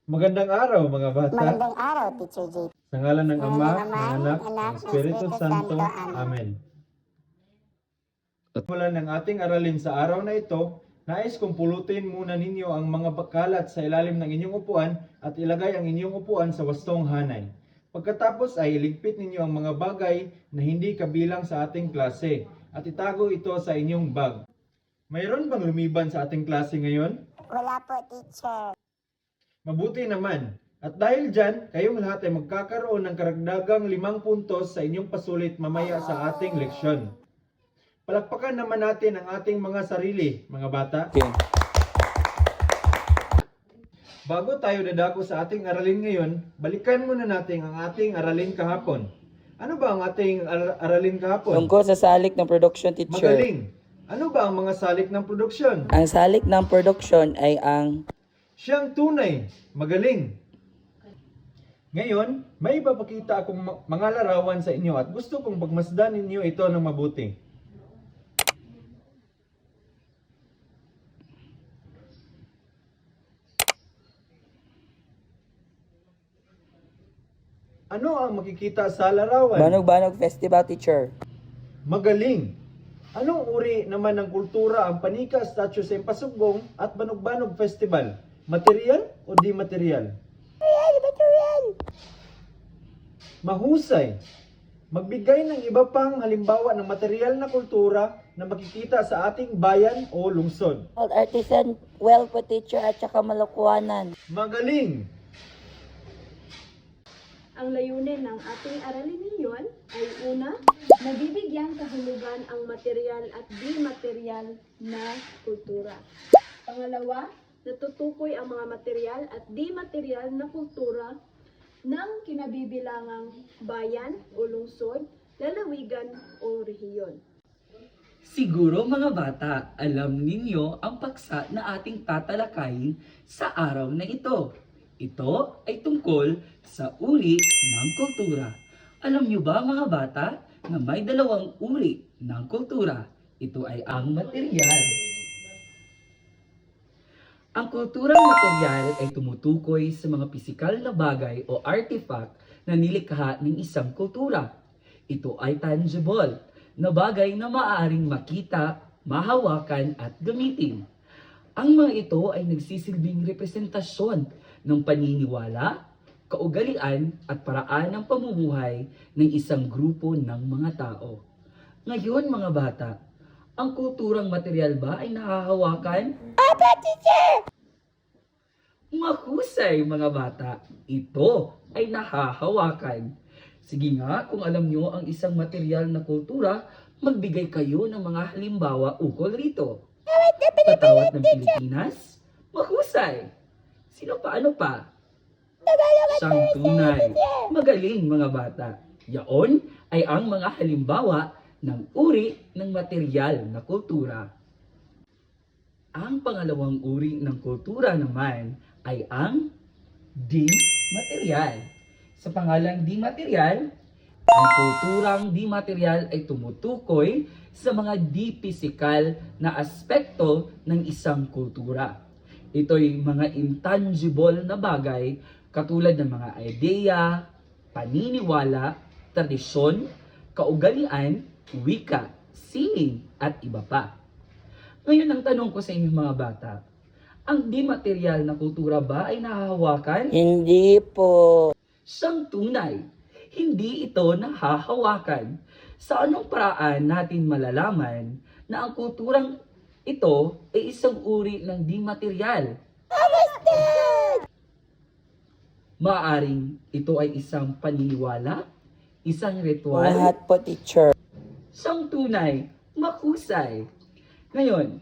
Magandang araw mga bata. Magandang araw, Teacher J. Sa ngalan ng Ama, Ng ng Anak, ng Espiritu Santo. Amen. At mula ng ating aralin sa araw na ito, nais kong pulutin muna ninyo ang mga bakalat sa ilalim ng inyong upuan at ilagay ang inyong upuan sa wastong hanay. Pagkatapos ay iligpit ninyo ang mga bagay na hindi kabilang sa ating klase at itago ito sa inyong bag. Mayroon bang lumiban sa ating klase ngayon? Wala po, Teacher. Mabuti naman. At dahil dyan, kayong lahat ay magkakaroon ng karagdagang 5 puntos sa inyong pasulit mamaya sa ating leksyon. Palakpakan naman natin ang ating mga sarili, mga bata. Okay. Bago tayo dadako sa ating aralin ngayon, balikan muna natin ang ating aralin kahapon. Ano ba ang ating aralin kahapon? Tungkol sa salik ng production, teacher. Magaling! Ano ba ang mga salik ng produksyon? Ang salik ng production ay ang Siyang tunay, magaling. Ngayon, may ipapakita akong mga larawan sa inyo at gusto kong pagmasdan ninyo ito ng mabuti. Ano ang makikita sa larawan? Banog-Banog Festival, teacher. Magaling. Anong uri naman ng kultura ang Panika Statue sa Impasugong at Banog-Banog Festival? Material o di material? Material! Mahusay. Magbigay ng iba pang halimbawa ng material na kultura na makikita sa ating bayan o lungsod. Old artisan, well po, teacher, at saka malukwanan. Magaling. Ang layunin ng ating aralin ngayon ay una, nabibigyang kahulugan ang material at di-material na kultura. Pangalawa, natutukoy ang mga material at di-material na kultura ng kinabibilangang bayan o lungsod, lalawigan o rehiyon. Siguro mga bata, alam ninyo ang paksa na ating tatalakayin sa araw na ito. Ito ay tungkol sa uri ng kultura. Alam niyo ba mga bata na may dalawang uri ng kultura? Ito ay ang material. Ang kulturang material ay tumutukoy sa mga pisikal na bagay o artifact na nilikha ng isang kultura. Ito ay tangible na bagay na maaaring makita, mahawakan at gamitin. Ang mga ito ay nagsisilbing representasyon ng paniniwala, kaugalian at paraan ng pamumuhay ng isang grupo ng mga tao. Ngayon mga bata, ang kulturang material ba ay nahahawakan? Mahusay mga bata, ito ay nahahawakan. Sige nga, kung alam nyo ang isang material na kultura, magbigay kayo ng mga halimbawa ukol rito. Patawat ng Pilipinas? Mahusay. Sino pa? Ano pa? Siyang tunay. Magaling mga bata. Yaon ay ang mga halimbawa ng uri ng material na kultura. Ang pangalawang uri ng kultura naman ay ang di-material. Sa pangalang di-material, ang kulturang di-material ay tumutukoy sa mga di-pisikal na aspekto ng isang kultura. Ito'y mga intangible na bagay katulad ng mga ideya, paniniwala, tradisyon, kaugalian, wika, sining, at iba pa. Ngayon ang tanong ko sa inyong mga bata, ang di-material na kultura ba ay nahahawakan? Hindi po. Siyang tunay, hindi ito nahahawakan. Sa anong paraan natin malalaman na ang kulturang ito ay isang uri ng di-material? Maaring ito ay isang paniniwala, isang ritual, Lahat po, teacher. siyang tunay, mahusay. Ngayon,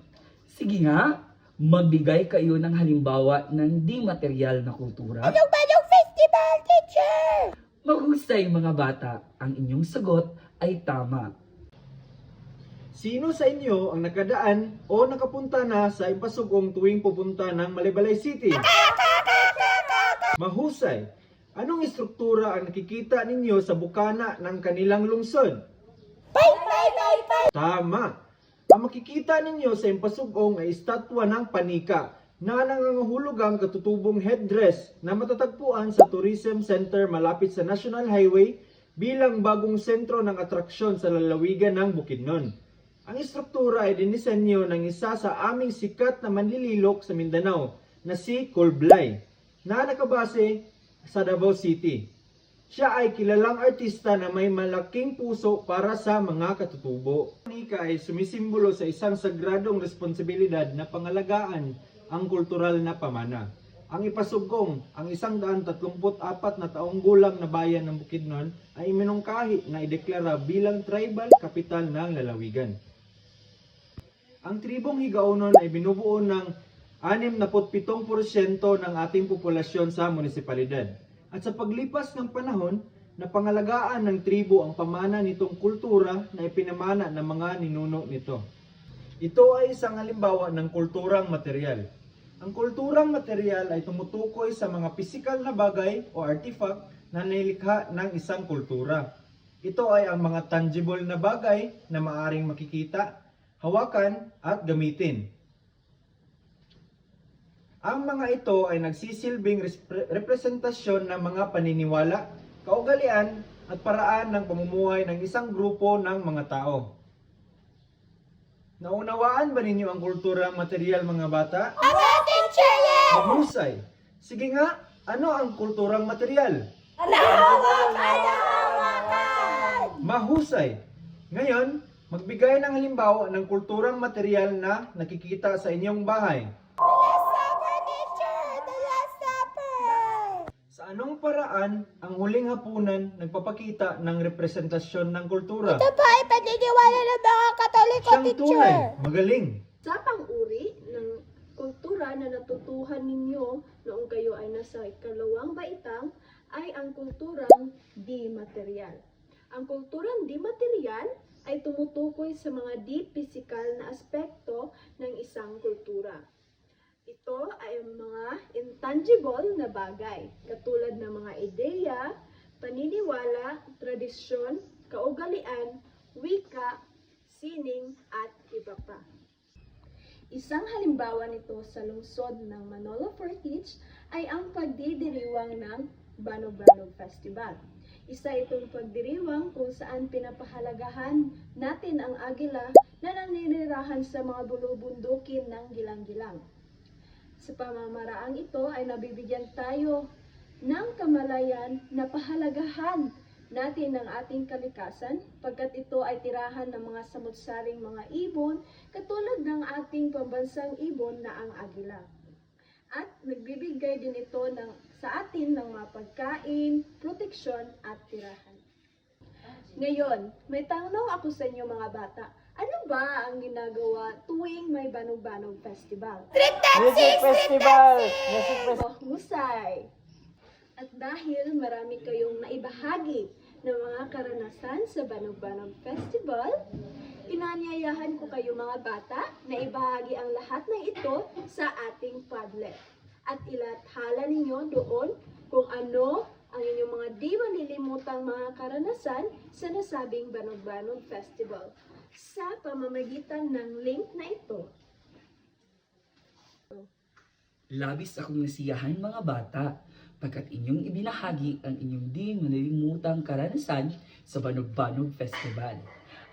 sige nga, magbigay kayo ng halimbawa ng di-material na kultura. Banog Festival, Teacher! Mahusay mga bata, ang inyong sagot ay tama. Sino sa inyo ang nakadaan o nakapunta na sa Impasugong tuwing pupunta ng Malibalay City? Mahusay. Anong istruktura ang nakikita ninyo sa bukana ng kanilang lungsod? Tama. Ang makikita ninyo sa Impasugong ay estatwa ng Panika na nangangahulugang katutubong headdress na matatagpuan sa Tourism Center malapit sa National Highway bilang bagong sentro ng atraksyon sa lalawigan ng Bukidnon. Ang istruktura ay dinisenyo ng isa sa aming sikat na manlililok sa Mindanao na si Colblay na nakabase sa Davao City. Siya ay kilalang artista na may malaking puso para sa mga katutubo. Nika ay sumisimbolo sa isang sagradong responsibilidad na pangalagaan ang kultural na pamana. Ang ipasugong, ang 134 na taong gulang na bayan ng Bukidnon ay iminungkahi na ideklara bilang tribal capital ng lalawigan. Ang tribong Higaunon ay binubuo ng 67% ng ating populasyon sa munisipalidad. At sa paglipas ng panahon, napangalagaan ng tribo ang pamana nitong kultura na ipinamana ng mga ninuno nito. Ito ay isang halimbawa ng kulturang material. Ang kulturang material ay tumutukoy sa mga pisikal na bagay o artifact na nilikha ng isang kultura. Ito ay ang mga tangible na bagay na maaring makikita, hawakan at gamitin. Ang mga ito ay nagsisilbing representasyon ng mga paniniwala, kaugalian at paraan ng pamumuhay ng isang grupo ng mga tao. Naunawaan ba ninyo ang kulturang material, mga bata? Opo, teacher! Yes! Mahusay. Sige nga, ano ang kulturang material? Mahusay. Ngayon, magbigay ng halimbawa ng kulturang material na nakikita sa inyong bahay. Sa anong paraan ang huling hapunan nagpapakita ng representasyon ng kultura? Ito po ay paniniwala ng mga Katoliko, Siyang teacher. tunay, magaling. Sa pang-uri ng kultura na natutuhan ninyo noong kayo ay nasa ikalawang baitang ay ang kulturang di-material. Ang kulturang di-material ay tumutukoy sa mga di-physical na aspekto ng isang kultura. Ito ay mga intangible na bagay, katulad ng mga ideya, paniniwala, tradisyon, kaugalian, wika, sining, at iba pa. Isang halimbawa nito sa lungsod ng Manolo Fortich ay ang pagdidiriwang ng Banog-Banog Festival. Isa itong pagdiriwang kung saan pinapahalagahan natin ang agila na naninirahan sa mga bulubundukin ng gilang-gilang. Sa pamamaraang ito ay nabibigyan tayo ng kamalayan na pahalagahan natin ang ating kalikasan pagkat ito ay tirahan ng mga samut-saring mga ibon katulad ng ating pambansang ibon na ang agila. At nagbibigay din ito sa atin ng mga pagkain, proteksyon at tirahan. Ngayon, may tanong ako sa inyo mga bata. Ano ba ang ginagawa tuwing may Banog-Banog Festival? Music Festival! Mahusay! At dahil marami kayong naibahagi ng mga karanasan sa Banog-Banog Festival, inanyayahan ko kayo mga bata na ibahagi ang lahat ng ito sa ating Padlet. At ilathala ninyo doon kung ano ang inyong mga di malilimutang mga karanasan sa nasabing Banog-Banog Festival sa pamamagitan ng link na ito. Labis akong nasiyahan mga bata pagkat inyong ibinahagi ang inyong di malilimutang karanasan sa Banog-Banog Festival.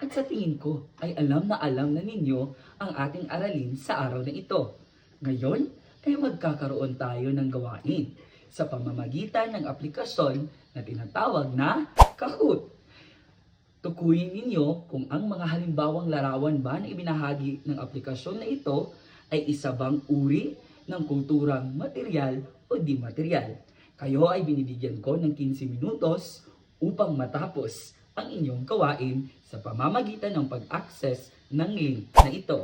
At sa tingin ko ay alam na ninyo ang ating aralin sa araw na ito. Ngayon ay magkakaroon tayo ng gawain sa pamamagitan ng aplikasyon na tinatawag na Kahoot. Tukuyin ninyo kung ang mga halimbawang larawan ba na ibinahagi ng aplikasyon na ito ay isa bang uri ng kulturang material o di material. Kayo ay binibigyan ko ng 15 minutos upang matapos ang inyong gawain sa pamamagitan ng pag-access ng link na ito.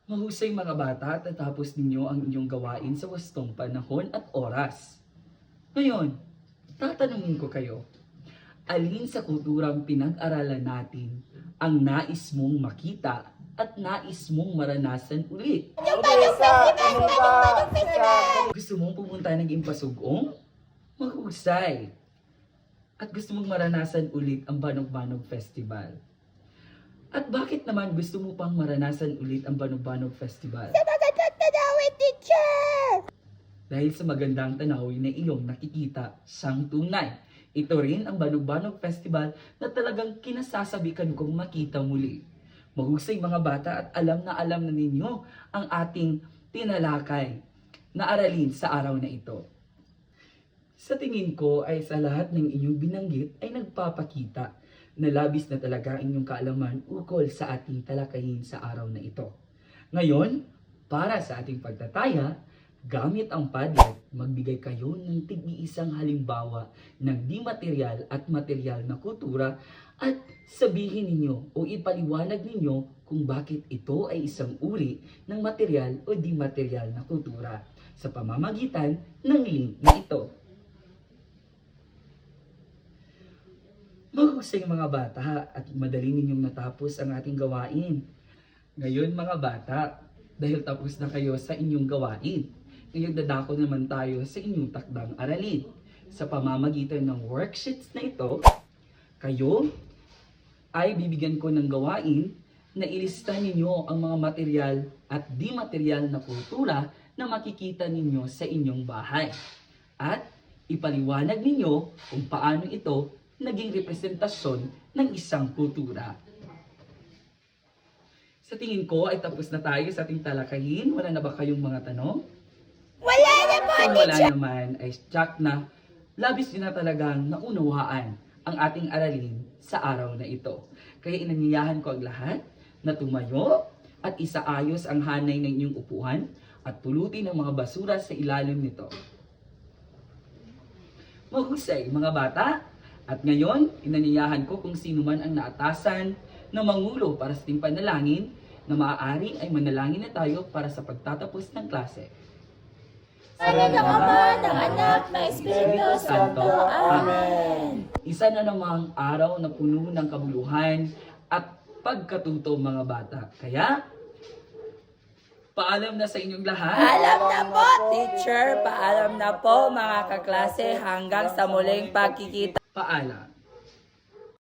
Mahusay mga bata at natapos ninyo ang inyong gawain sa wastong panahon at oras. Ngayon, tatanungin ko kayo, alin sa kulturang pinag-aralan natin ang nais mong makita at nais mong maranasan ulit? Gusto mong pumunta ng Impasugong? Mahusay! At gusto mong maranasan ulit ang Banog-Banog Festival. At bakit naman gusto mo pang maranasan ulit ang Banog-Banog Festival? Magandang tanawin, teacher! Dahil sa magandang tanawin na iyong nakikita siyang tunay. Ito rin ang Banog-Banog Festival na talagang kinasasabikan kong makita muli. Mahusay mga bata at alam na ninyo ang ating tinalakay na aralin sa araw na ito. Sa tingin ko ay sa lahat ng inyong binanggit ay nagpapakita na labis na talaga ang inyong kaalaman ukol sa ating talakayin sa araw na ito. Ngayon, para sa ating pagtataya, gamit ang Padlet, magbigay kayo ng tig-iisang halimbawa ng di material at material na kultura at sabihin ninyo o ipaliwanag ninyo kung bakit ito ay isang uri ng material o di material na kultura sa pamamagitan ng link na ito. Mahusay mga bata at madali ninyong natapos ang ating gawain. Ngayon mga bata, dahil tapos na kayo sa inyong gawain, ngayon dadako naman tayo sa inyong takdang aralin. Sa pamamagitan ng worksheets na ito, kayo ay bibigyan ko ng gawain na ilista ninyo ang mga material at di material na kultura na makikita ninyo sa inyong bahay. At ipaliwanag ninyo kung paano ito naging representasyon ng isang kultura. Sa tingin ko ay tapos na tayo sa ating talakayin. Wala na ba kayong mga tanong? Wala na po, Kung wala teacher! naman ay tsak na labis nyo na talagang naunawaan ang ating aralin sa araw na ito. Kaya inanyayahan ko ang lahat na tumayo at isaayos ang hanay ng inyong upuan at pulutin ang mga basura sa ilalim nito. Mahusay mga bata! At ngayon, inanyayahan ko kung sino man ang naatasan na mangulo para sa ating panalangin na maaari ay manalangin na tayo para sa pagtatapos ng klase. Ano ng Ama, ng Anak, ng Espiritu Santo. Amen. Isa na namang araw na puno ng kabuluhan at pagkatuto mga bata. Kaya, paalam na sa inyong lahat. Alam na po, teacher. Paalam na po mga kaklase hanggang sa muling pagkikita. Paalam.